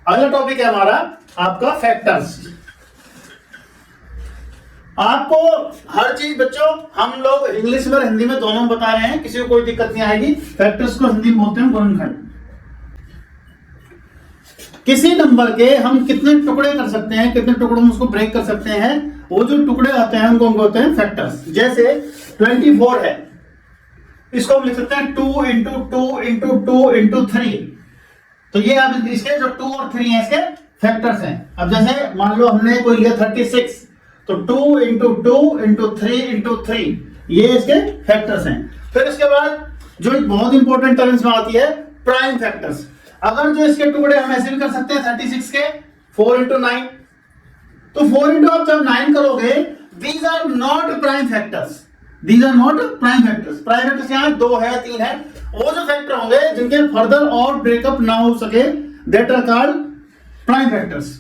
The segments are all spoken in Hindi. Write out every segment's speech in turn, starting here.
अगला टॉपिक है हमारा आपका फैक्टर्स। आपको हर चीज बच्चों हम लोग इंग्लिश में और हिंदी में दोनों बता रहे हैं, किसी को कोई दिक्कत नहीं आएगी। फैक्टर्स को हिंदी में बोलते हैं गुणनखंड। किसी नंबर के हम कितने टुकड़े कर सकते हैं, कितने टुकड़ों में उसको ब्रेक कर सकते हैं, वो जो टुकड़े आते हैं उनको हम बोलते हैं फैक्टर्स। जैसे 24 है, इसको हम लिख सकते हैं 2 इंटू 2 इंटू 2 इंटू 3। तो ये आप इसके जो 2 और 3 है इसके फैक्टर्स हैं। अब जैसे मान लो हमने कोई लिया 36, तो 2 इंटू 2 इंटू 3 इंटू 3, ये इसके फैक्टर्स हैं। फिर इसके बाद जो एक बहुत इंपॉर्टेंट टर्म्स में आती है प्राइम फैक्टर्स। अगर जो इसके टुकड़े हम ऐसे भी कर सकते हैं 36 के 4 इंटू 9, तो 4 इंटू आप जब 9 करोगे, these are not prime factors, these are not prime factors. Prime factors यहाँ 2 है 3 है, वो जो फैक्टर होंगे जिनके फर्दर और ब्रेकअप ना हो सके, that are called prime factors.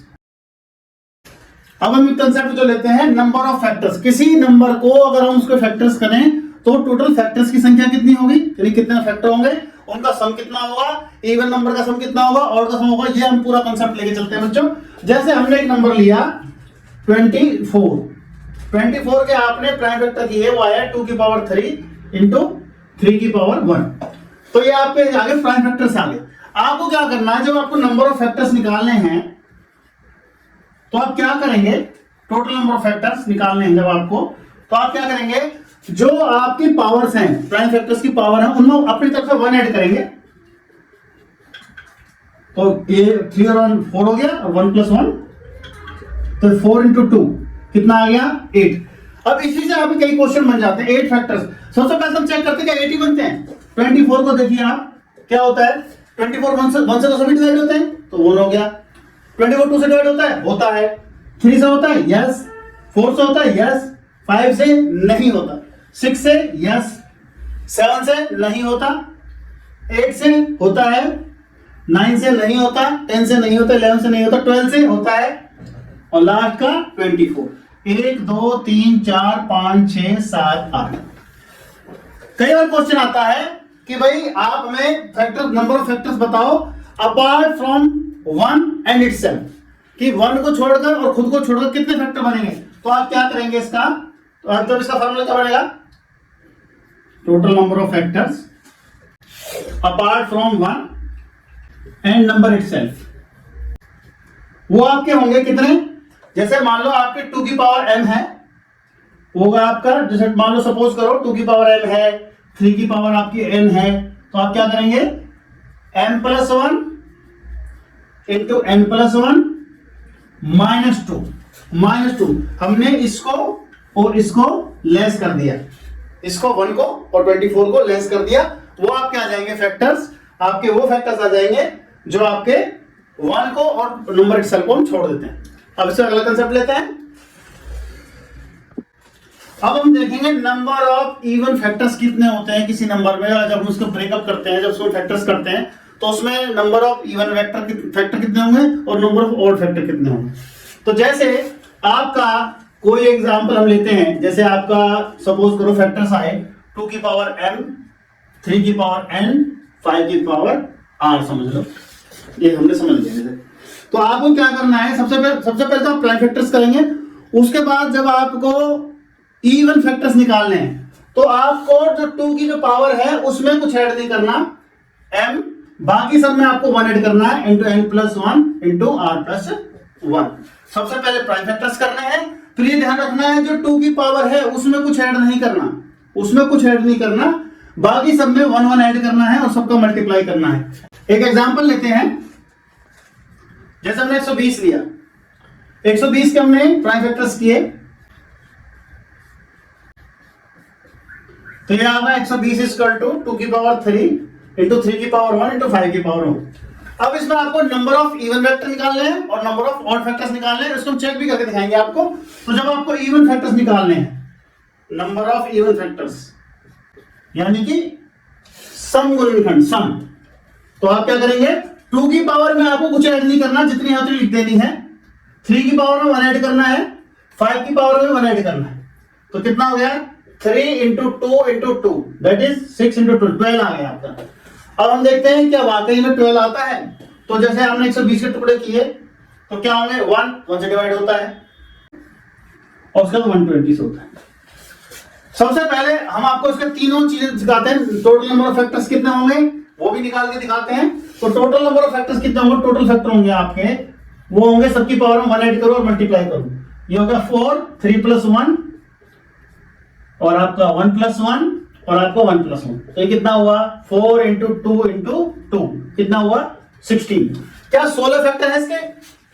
अब हम एक कंसेप्ट जो लेते हैं नंबर ऑफ फैक्टर्स। किसी नंबर को अगर हम उसके फैक्टर्स करें तो टोटल फैक्टर्स की संख्या कितनी होगी, यानी कितने फैक्टर होंगे, उनका सम कितना होगा, इवन नंबर का सम कितना होगा, ऑड का सम होगा। ये हम पूरा कंसेप्ट लेके चलते हैं बच्चों। जैसे हमने एक नंबर लिया 24 के आपने प्राइम फैक्टर किए, वो आया 2 की पावर 3 इंटू 3 की पावर 1। तो ये आपके आगे प्राइम फैक्टर्स आ गए। आपको क्या करना है, जब आपको नंबर ऑफ फैक्टर्स निकालने हैं तो आप क्या करेंगे, टोटल नंबर ऑफ फैक्टर्स निकालने हैं जब आपको, तो आप क्या करेंगे, जो आपकी पावर्स हैं, प्राइम फैक्टर्स की पावर है, उनमें अपनी तरफ से 1 ऐड करेंगे। तो ये 3 और 1 4 हो गया, और 1 प्लस 1, तो 4 इंटू 2 कितना आ गया 8। अब इसी से आपके कई क्वेश्चन बन जाते हैं 8 फैक्टर्स। सबसे पहले हम चेक करते हैं क्या 8 ही बनते हैं। 24 को देखिए आप, क्या होता है, 24 1 से तो सभी डिवाइड होते हैं, तो 1 हो गया। 24 2 से डिवाइड होता है 3 से होता है यस, 4 से होता है यस, 5 से नहीं होता, 6 से यस, 7 से नहीं होता, 8 से होता है, 9 से नहीं होता, 10 से नहीं होता, 11 से नहीं होता, 12 से होता है, और लास्ट का 24। 1 2 3 4 5 6 7 8। कई बार क्वेश्चन आता है कि भाई आप हमें फैक्टर नंबर ऑफ फैक्टर्स बताओ अपार्ट फ्रॉम 1 एंड इटसेल्फ, कि 1 को छोड़कर और खुद को छोड़कर कितने फैक्टर बनेंगे। तो आप क्या करेंगे इसका, तो आप जब इसका फॉर्मूला क्या बनेगा, total number of factors apart from 1 and number itself. वो आपके होंगे कितने, जैसे मान लो आपके 2 की पावर m है, वो होगा आपका, जैसे मान लो सपोज करो 2 की पावर m है, 3 की पावर आपकी n है, तो आप क्या करेंगे, m plus 1 into n plus 1 minus 2। हमने इसको और इसको लेस कर दिया, इसको 1 को और 24 को लेस कर दिया। वो आपके आ जाएंगे फैक्टर्स, आपके वो फैक्टर्स आ जाएंगे जो आपके 1 को और नंबर इटसेल्फ को हम छोड़ देते हैं। अब इसका अगला कंसेप्ट लेते हैं। अब हम देखेंगे नंबर ऑफ इवन फैक्टर्स कितने होते हैं किसी नंबर में। जब हम उसको ब्रेकअप करते हैं, जब उसको फैक्टर्स करते हैं, तो उसमें नंबर ऑफ इवन फैक्टर कितने होंगे और नंबर ऑफ ऑड फैक्टर कितने होंगे। तो जैसे आपका कोई एग्जांपल हम लेते हैं, जैसे आपका सपोज करो फैक्टर्स आए 2 की पावर m, 3 की पावर n, 5 की पावर r, समझ लो, ये हमने समझ लिया। तो आपको क्या करना है, सबसे पहले तो आप प्राइम फैक्टर्स करेंगे। उसके बाद जब आपको इवन फैक्टर्स निकालने हैं, तो आपको जो 2 की जो पावर है उसमें कुछ ऐड नहीं करना m, बाकी सब में आपको 1 ऐड करना है, into n plus 1 into r plus 1। सबसे पहले प्राइम फैक्टर्स करने हैं। फिर ये ध्यान रखना है जो 2 की पावर है उसमें कुछ ऐड नहीं करना, उसमें कुछ ऐड नहीं करना, बाकी सब में 1 1 ऐड करना है और सबका मल्टीप्लाई करना है। एक एग्जांपल लेते हैं, जैसे हमने 120 लिया, 120 के हमने प्राइम फैक्टर्स किए, तो ये आ रहा है 120 इक्वल टू 2 की पावर 3 इंटू 3 की पावर 1 इंटू 5 की पावर 1। अब इसमें आपको नंबर ऑफ इवन फैक्टर निकालने हैं और नंबर ऑफ ऑड फैक्टर्स निकालने हैं। इसको हम चेक भी करके दिखाएंगे आपको। तो जब आपको इवन फैक्टर्स निकालने हैं, नंबर ऑफ इवन फैक्टर्स यानी कि सम गुणनखंड सम, तो आप क्या करेंगे, 2 की पावर में आपको कुछ ऐड नहीं करना, जितनी है उतनी लिख देनी है। 3 की पावर में 1 ऐड करना है, 5 की पावर में 1 ऐड करना है। तो कितना हो गया, 3 into 2 into 2 that is 6 into 2, 12 आ गया आपका। अब हम देखते हैं क्या वाकई में 12 आता है। तो जैसे हमने 120 के टुकड़े किए तो क्या होंगे, 1 से डिवाइड होता है और उसका 120 से होता है। सबसे पहले हम आपको इसके तीनों चीजें सिखाते हैं। टोटल नंबर ऑफ फैक्टर्स कितने होंगे वो भी निकाल के दिखाते हैं। तो टोटल नंबर ऑफ फैक्टर्स कितने होंगे, टोटल फैक्टर होंगे आपके, वो होंगे सबकी पावर में 1 ऐड करो और मल्टीप्लाई करो। ये होगा 4, 3 + 1 और आपका 1 + 1 और आपको 1 + 1। तो ये कितना हुआ, 4 × 2 × 2 कितना हुआ, 16। क्या 16 फैक्टर है इसके,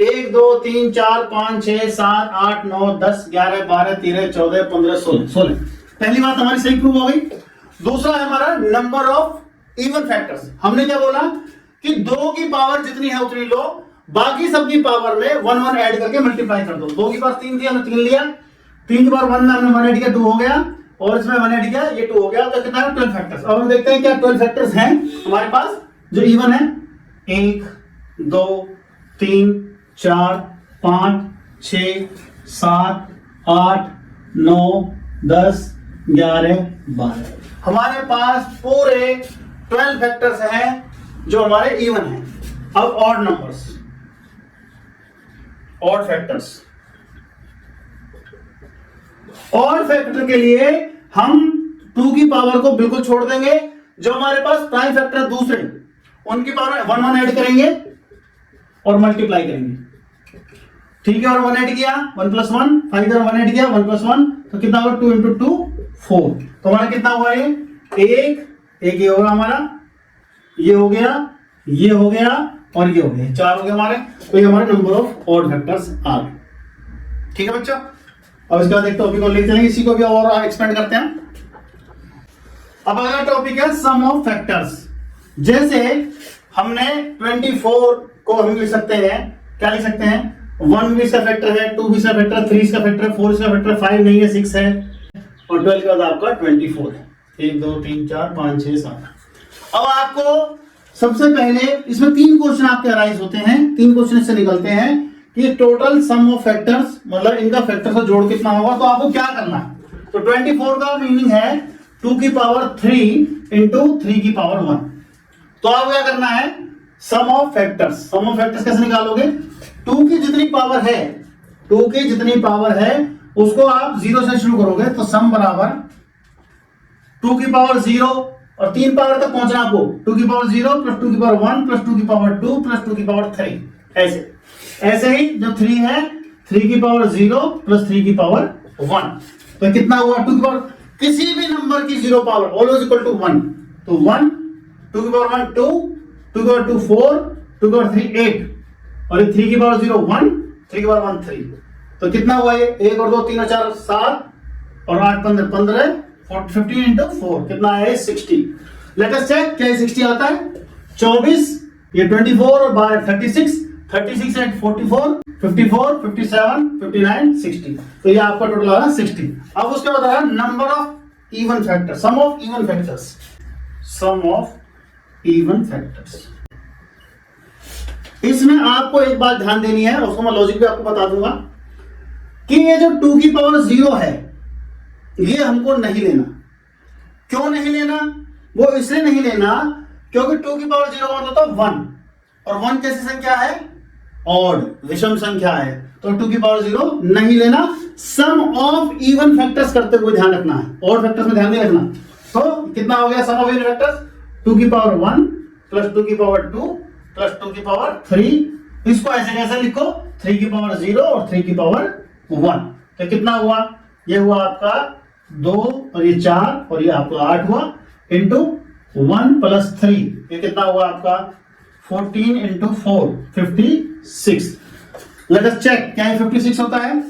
1 2 3 4 5 6 7 8 9 10 11 12 13 14 15 16। पहली बात हमारी सही प्रूव हो गई। दूसरा है हमारा नंबर ऑफ इवन फैक्टर्स। हमने क्या बोला कि 2 की पावर जितनी है उतनी लो, बाकी सबकी पावर में 1 1 ऐड करके मल्टीप्लाई कर दो। 2 की पावर 3 थी, हमने 3 लिया, 3 की पावर 1 में हमने 1 ऐड किया, 2 हो गया, और इसमें 1 ऐड किया, ये 2 हो गया। तो कितना है, 12 फैक्टर्स। अब हम देखते हैं क्या 12 फैक्टर्स हैं हमारे पास जो इवन है। 1 2 3 4 5 6 7 8 9 10 11 12 हमारे पास पूरे 12 फैक्टर्स हैं जो हमारे इवन हैं। अब odd numbers, odd factors, odd factor के लिए हम 2 की पावर को बिल्कुल छोड़ देंगे। जो हमारे पास प्राइम फैक्टर दूसरे, उनकी पावर 1 1 ऐड करेंगे और मल्टीप्लाई करेंगे, ठीक है। और 1 ऐड किया, 1 + 1, 5 और 1 ऐड किया, 1 + 1, तो कितना होगा, 2 × 2 4। तो हमारा कितना हुआ, ये एक ये होगा हमारा, ये हो गया, ये हो गया और ये हो गया, 4 हो गए हमारे। तो ये हमारे नंबर ऑफ ऑड फैक्टर्स आ गए, ठीक है बच्चों। अब इसके बाद एक टॉपिक और लेते चलेंगे, इसी को भी और एक्सपेंड करते हैं। अब अगला टॉपिक है सम ऑफ फैक्टर्स। जैसे हमने 24 को हम लिख सकते हैं, क्या लिख सकते हैं, 1 भी इसका फैक्टर है, 2 भी इसका फैक्टर है, 3 इसका फैक्टर है, 4 इसका फैक्टर है, 5 नहीं है, 6 है, और 12 के बाद आपका 24 है। 1 2 3 4 5 6 7। अब आपको सबसे पहले इसमें 3 क्वेश्चन आपके अराइज होते हैं, 3 क्वेश्चन इससे निकलते हैं कि टोटल सम ऑफ फैक्टर्स, मतलब इनका फैक्टर से जोड़ कितना होगा। तो आपको क्या करना है, तो 24 का मीनिंग है 2 की पावर 3 × 3 की पावर 1। तो आपको क्या करना है, sum of factors. Sum of factors कैसे निकालोगे, 2 की जितनी पावर है, 2 की जितनी पावर है उसको आप 0 से शुरू करोगे। तो सम बराबर 2 की पावर 0 और 3 पावर तक पहुंचना आपको, 2 की पावर 0 + 2 की पावर 1 + 2 की पावर 2 + 2 की पावर 3। ऐसे ही जो 3 है, 3 की पावर 0 + 3 की पावर 1। तो कितना हुआ, 2 की पावर, किसी भी नंबर की 0 पावर ऑलवेज इक्वल टू 1। तो 1, 2 की पावर 1 2, 2 की पावर 2 4, 2 की पावर 3 8, और 3 की पावर 0 1, 3 की पावर 1 3। तो कितना हुआ ये, 1 और 2 3 और 4 7 और 8 15 15, 15 × 4 कितना है, 60। लेट अस चेक, क्या 60 आता है, 24, ये 24 और 12 36, 36 8 44, 54 57 59 60। तो ये आपका टोटल आ रहा है 60। अब उसके बाद आ रहा है number of even factor, sum of even factors, sum of even factors. इसमें आपको एक बात ध्यान देनी है, उसको मैं लॉजिक भी आपको बता दूंगा कि ये जो 2 की पावर 0 है, ये हमको नहीं लेना। क्यों नहीं लेना, वो इसलिए नहीं लेना क्योंकि 2 की पावर 0 का मतलब 1, और 1 कैसी संख्या है, ऑड, विषम संख्या है। तो 2 की पावर 0 नहीं लेना। सम ऑफ इवन फैक्टर्स करते हुए ध्यान रखना है, ऑड फैक्टर्स में ध्यान नहीं रखना। तो कितना हो गया सम ऑफ इवन फैक्टर्स, 2 की पावर 1 + 2 की पावर 2 + 2 की पावर 3। इसको ऐसे कैसे लिखो, 3 की पावर 0 और 3 की पावर 1। तो कितना हुआ, ये हुआ आपका 2 और ये 4 और ये आपका 8 हुआ, इंटू 1 + 3, ये कितना हुआ आपका 14 × 4 56। लेट अस चेक, क्या ये 56 होता है,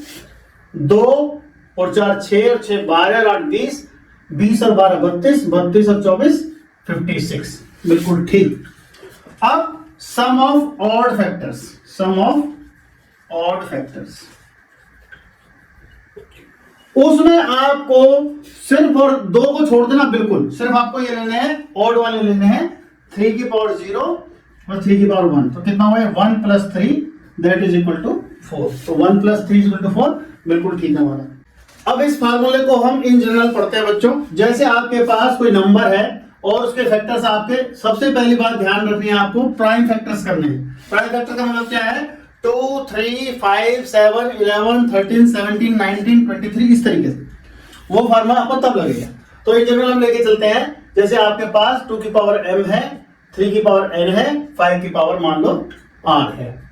2 और 4 6 और 6 12 और 8 20, 20 और 12 32, 32 और 24 56, बिल्कुल ठीक। अब sum of odd factors, sum of odd factors, उसमें आपको सिर्फ और 2 को छोड़ देना, बिल्कुल सिर्फ आपको ये लेने हैं, ऑड वाले लेने हैं, 3 की पावर 0 और 3 की पावर 1। तो कितना हुआ, 1 + 3 दैट इज इक्वल टू 4। तो 1 + 3 = 4, बिल्कुल ठीक है हमारा। अब इस फार्मूले को हम इन जनरल पढ़ते हैं बच्चों। जैसे आपके पास कोई नंबर है और उसके फैक्टर्स आपके, सबसे पहली बात ध्यान रखनी है आपको, प्राइम फैक्टर्स करने हैं। प्राइम फैक्टर का मतलब क्या है, 2, 3, 5, 7, 11, 13, 17, 19, 23, इस तरीके से वो फार्मूला आपको तब लगेगा। तो इन जनरल हम लेके चलते हैं, जैसे आपके पास 2 की पावर m है, 3 की पावर n है, 5 की पावर मान लो r है।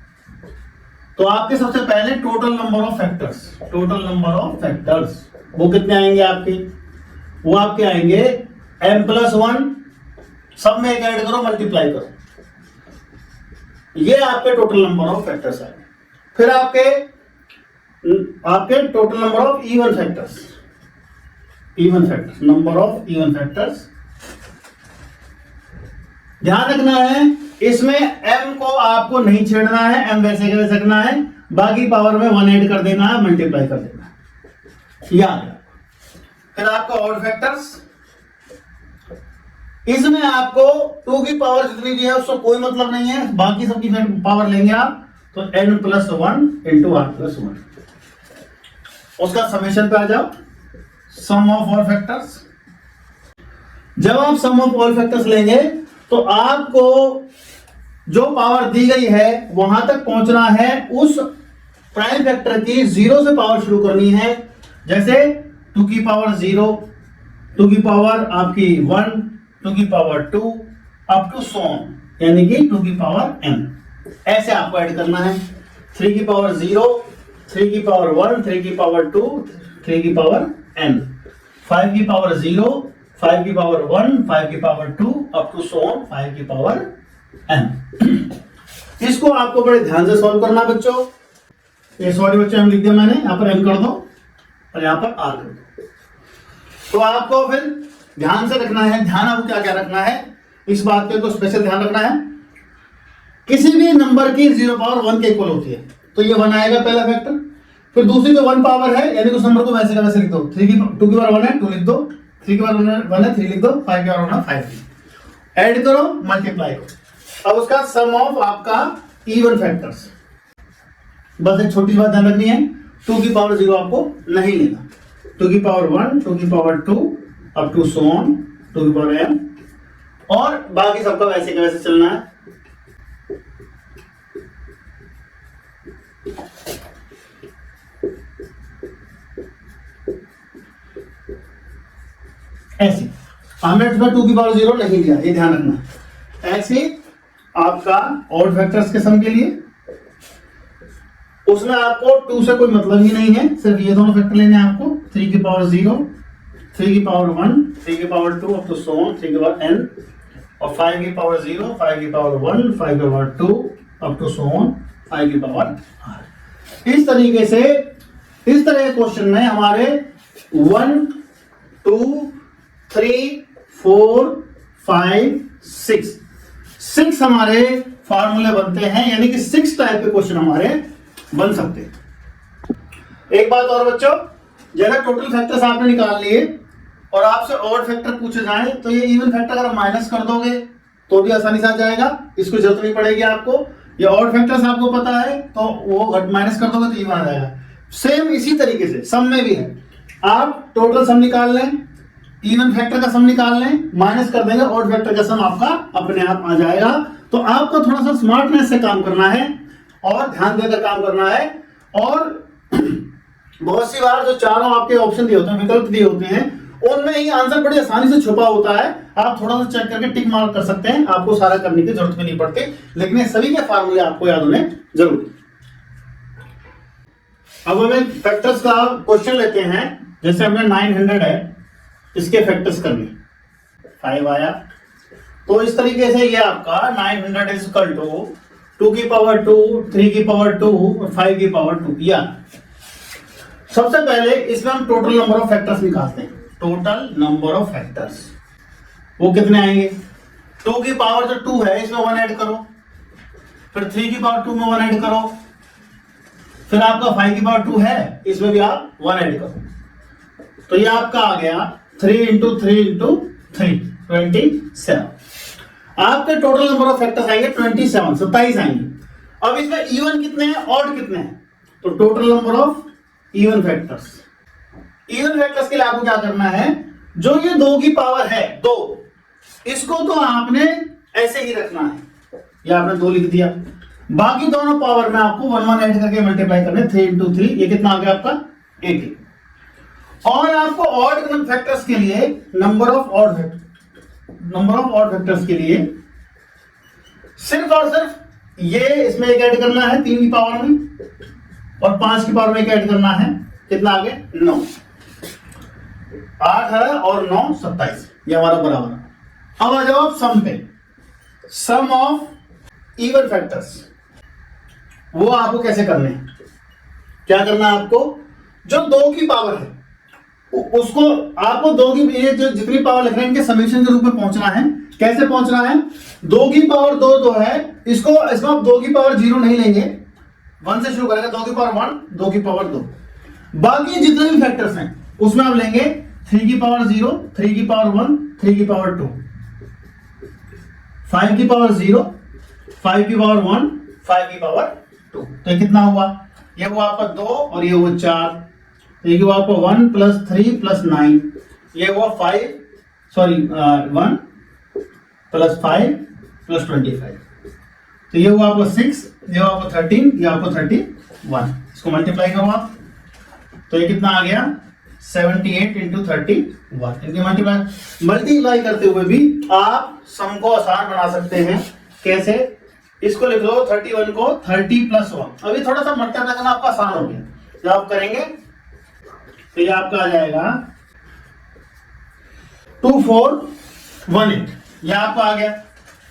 तो आपके सबसे पहले total number of factors, total number of factors वो कितने आएंगे आपके, वो आपके आएंगे m+1, सब में एक ऐड करो, मल्टीप्लाई करो, ये आपके टोटल नंबर ऑफ फैक्टर्स आएंगे। फिर आपके total number of even factors, number of even factors. ध्यान रखना है इसमें m को आपको नहीं छेड़ना है, m वैसे के वैसे रखना है, बाकी पावर में 1 ऐड कर देना है, मल्टीप्लाई कर देना है, याद। फिर आपका ऑड फैक्टर्स, इसमें आपको 2 की पावर जितनी भी है उसको कोई मतलब नहीं है, बाकी सबकी पावर लेंगे आप, तो n+1 इंटू r+1, उसका समेशन पे आ जाओ, सम ऑफ ऑल फैक्टर्स। जब आप सम ऑफ ऑल फैक्टर्स लेंगे तो आपको जो पावर दी गई है वहां तक पहुंचना है, उस प्राइम फैक्टर की 0 से पावर शुरू करनी है। जैसे 2 की पावर 0, 2 की पावर आपकी 1, 2 की power 2 up to so on, यानी कि 2 की पावर m, ऐसे आपको ऐड करना है। 3 की पावर 0, 3 की पावर 1, 3 की पावर 2, 3 की पावर n, 5 की पावर 0, 5 की पावर 1, 5 की power 2 up to so on 5 की पावर n। इसको आपको बड़े ध्यान से सॉल्व करना बच्चों। ये सॉरी बच्चों हम लिख दिया मैंने, यहां पर m कर दो और यहां पर r कर दो। तो आपको फिर ध्यान से रखना है, ध्यान आपको क्या क्या रखना है, इस बात के तो स्पेशल ध्यान रखना है, किसी भी नंबर की 0 पावर 1 के इक्वल होती है, तो ये 1 आएगा पहला फैक्टर। फिर दूसरी जो 1 पावर है, यानी उस नंबर को वैसे का वैसे लिख दो, 2 की पावर 1 है 2 लिख दो, 3 की पावर 1 है 3 लिख दो, 5 की पावर 1 है 5, ऐड करो, मल्टीप्लाई करो। अब उसका सम ऑफ आपका इवन फैक्टर्स। बस एक छोटी बात ध्यान रखनी है, 2 की पावर 0 आपको नहीं लेना, 2 की पावर 1, 2 की power 2 up to so on 2 की पावर m, और बाकी सबका वैसे का वैसे चलना है। ऐसे हमने 2 की पावर 0 नहीं लिया, ये ध्यान रखना। ऐसे आपका ऑड फैक्टर्स के सम के लिए, उसमें आपको 2 से कोई मतलब ही नहीं है, सिर्फ ये दोनों फैक्टर लेने हैं आपको, 3 की पावर 0, 3 की पावर 1, 3 की power 2 up to so on 3 की पावर n, और 5 की पावर 0, 5 की पावर 1, 5 की power 2 up to so on 5 की पावर r। इस तरीके से इस तरह के क्वेश्चन में हमारे 1, 2, 3, 4, 5, 6 हमारे फार्मूले बनते हैं, यानी कि 6 टाइप के क्वेश्चन हमारे बन सकते हैं। एक बात और बच्चों, जैसे टोटल फैक्टर्स आपने निकाल लिए और आपसे ऑड फैक्टर पूछे जाए, तो ये इवन फैक्टर अगर माइनस कर दोगे तो भी आसानी से आ जाएगा, इसको जरूरत नहीं पड़ेगी आपको। ये ऑड फैक्टर्स आपको पता है तो वो माइनस कर दोगे तो इवन आ जाएगा। सेम इसी तरीके से सम में भी है, आप टोटल सम निकाल लें, इवन फैक्टर का सम निकाल लें, माइनस कर देंगे, ऑड फैक्टर का सम आपका अपने आप आ जाएगा। तो आपको थोड़ा सा स्मार्टनेस से काम करना है और ध्यान देकर काम करना है। और बहुत सी बार जो चारों आपके ऑप्शन दिए होते हैं, विकल्प दिए होते हैं, उनमें ही आंसर बड़ी आसानी से छुपा होता है, आप थोड़ा सा चेक करके टिक मार्क कर सकते हैं, आपको सारा करने की जरूरत भी नहीं पड़ती, लेकिन ये सभी के फार्मूले आपको याद होने जरूरी। अब हमें फैक्टर्स का क्वेश्चन लेते हैं, जैसे हमने 900 है, इसके फैक्टर्स करने, 5 आया, तो इस तरीके से ये आपका 900 इज इक्वल टू 2 की पावर 2, 3 की पावर 2 और 5 की पावर 2। या सबसे पहले इसमें हम टोटल नंबर ऑफ फैक्टर्स निकालते हैं। टोटल नंबर ऑफ फैक्टर्स वो कितने आएंगे, 2 की पावर जो 2 है इसमें 1 ऐड करो, फिर 3 की पावर 2 में 1 ऐड करो, फिर आपका 5 की पावर 2 है इसमें भी आप 1 ऐड करो, तो ये आपका आ गया 3 इंटू 3 इंटू 3 27। आपके टोटल नंबर ऑफ फैक्टर्स आएंगे 27 आएंगे। अब इसमें इवन कितने हैं, ऑड कितने हैं, तो total number of even factors. Even factors के लिए आपको क्या करना है, जो ये 2 की पावर है 2, इसको तो आपने ऐसे ही रखना है, ये आपने 2 लिख दिया। बाकी दोनों पावर में आपको 1 1 ऐड करके मल्टीप्लाई करने, 3 into 3, ये कितना आ गया आपका 80। और आपको ऑड फैक्टर्स के लिए नंबर ऑफ ऑड फैक्टर्स के लिए सिर्फ और सिर्फ ये इसमें एक ऐड करना है 3 की पावर में, और 5 की पावर में एक ऐड करना है, कितना आ गया 9। 8 है और 9 27, ये हमारा बराबर है। अब आ जाओ आप सम पे। सम ऑफ इवन फैक्टर्स वो आपको कैसे करने हैं, क्या करना है आपको, जो 2 की पावर है उसको आपको 2 की, ये जो जितनी पावर लिख रहे हैं इनके समेशन के रूप में पहुंचना है। कैसे पहुंचना है, 2 की पावर 2 है, इसको इसमें आप 2 की पावर 0 नहीं लेंगे, 1 से शुरू करेंगे, 2 की पावर 1, 2 की पावर 2। बाकी जितने भी फैक्टर्स हैं उसमें आप लेंगे 3 की पावर 0, 3 की पावर 1, 3 की पावर 2, 5 की पावर 0, 5 की पावर 1, 5 की पावर 2। तो ये कितना हुआ, ये हुआ आपका 2 और ये हुआ 4, ये हुआ आपका 1 + 3 + 9, ये हुआ 1 + 5 + 25, तो ये हुआ आपको 6, ये हुआ आपको 13, ये आपको 31। इसको मल्टीप्लाई करो आप, तो ये कितना आ गया 78 × 31। इनके मल्टीप्लाई करते हुए भी आप सम को आसान बना सकते हैं। कैसे, इसको लिख लो 31 को 30 + 1। अभी थोड़ा सा मल्टीप्लाई करना आपका आसान हो गया, जब आप करेंगे तो ये आपका आ जाएगा 2418, ये आपका आ गया।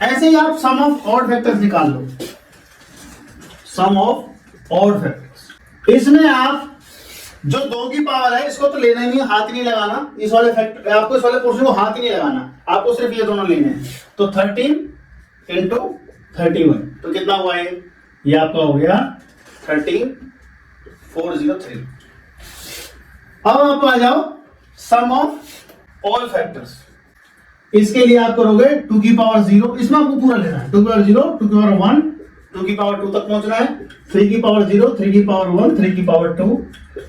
ऐसे ही आप सम ऑफ ऑड फैक्टर्स निकाल लो। सम ऑफ ऑड फैक्टर्स, इसमें आप जो 2 की पावर है इसको तो लेना ही नहीं, हाथ नहीं लगाना, इस वाले फैक्टर आपको, इस वाले पोर्शन को हाथ ही नहीं लगाना, आपको सिर्फ ये दोनों लेने हैं। तो 13 × 31, तो कितना हुआ ये आपका हो गया 13403। अब आप आ जाओ सम ऑफ ऑल फैक्टर्स। इसके लिए आप करोगे 2 की पावर 0, इसमें आपको पूरा लेना है, 2 की पावर 0, 2 की पावर 1, 2 की पावर 2 तक पहुंचना है, 3 की पावर 0, 3 की पावर 1, 3 की पावर 2,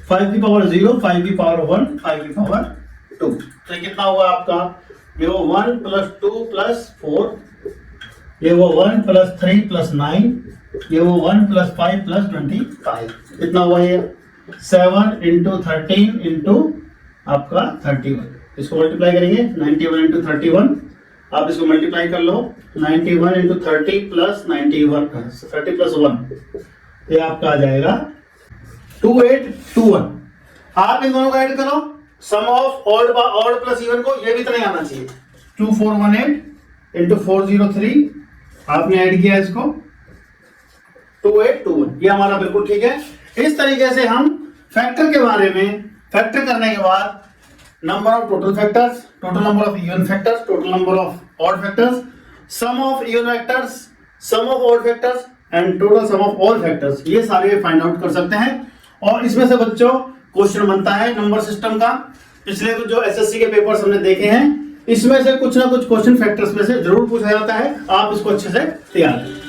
5 की पावर 0, 5 की पावर 1, 5 की पावर 2। तो ये कितना हुआ आपका, ये वो 1 + 2 + 4, ये वो 1 + 3 + 9, ये वो 1 + 5 + 25। कितना हुआ ये 7 × 13 × आपका 31। इसको मल्टीप्लाई करेंगे 91 × 31, आप इसको मल्टीप्लाई कर लो 91 × 30 + 91, 30 + 1, ये आपका आ जाएगा 2821। आप इन दोनों को ऐड करो, सम ऑफ ऑड प्लस इवन को, ये भी इतना ही आना चाहिए। 2418 × 403, आपने ऐड किया इसको 2821, ये हमारा बिल्कुल ठीक है। इस तरीके से हम फैक्टर के बारे में, फैक्टर करने के बाद number of total factors, total number of even factors, total number of odd factors, sum of even factors, sum of odd factors and total sum of all factors, ये सारे फाइंड आउट कर सकते हैं। और इसमें से बच्चों क्वेश्चन बनता है नंबर सिस्टम का। पिछले जो एसएससी के पेपर्स हमने देखे हैं, इसमें से कुछ ना कुछ क्वेश्चन फैक्टर्स में से जरूर पूछा जाता है, आप इसको अच्छे से तैयार करें।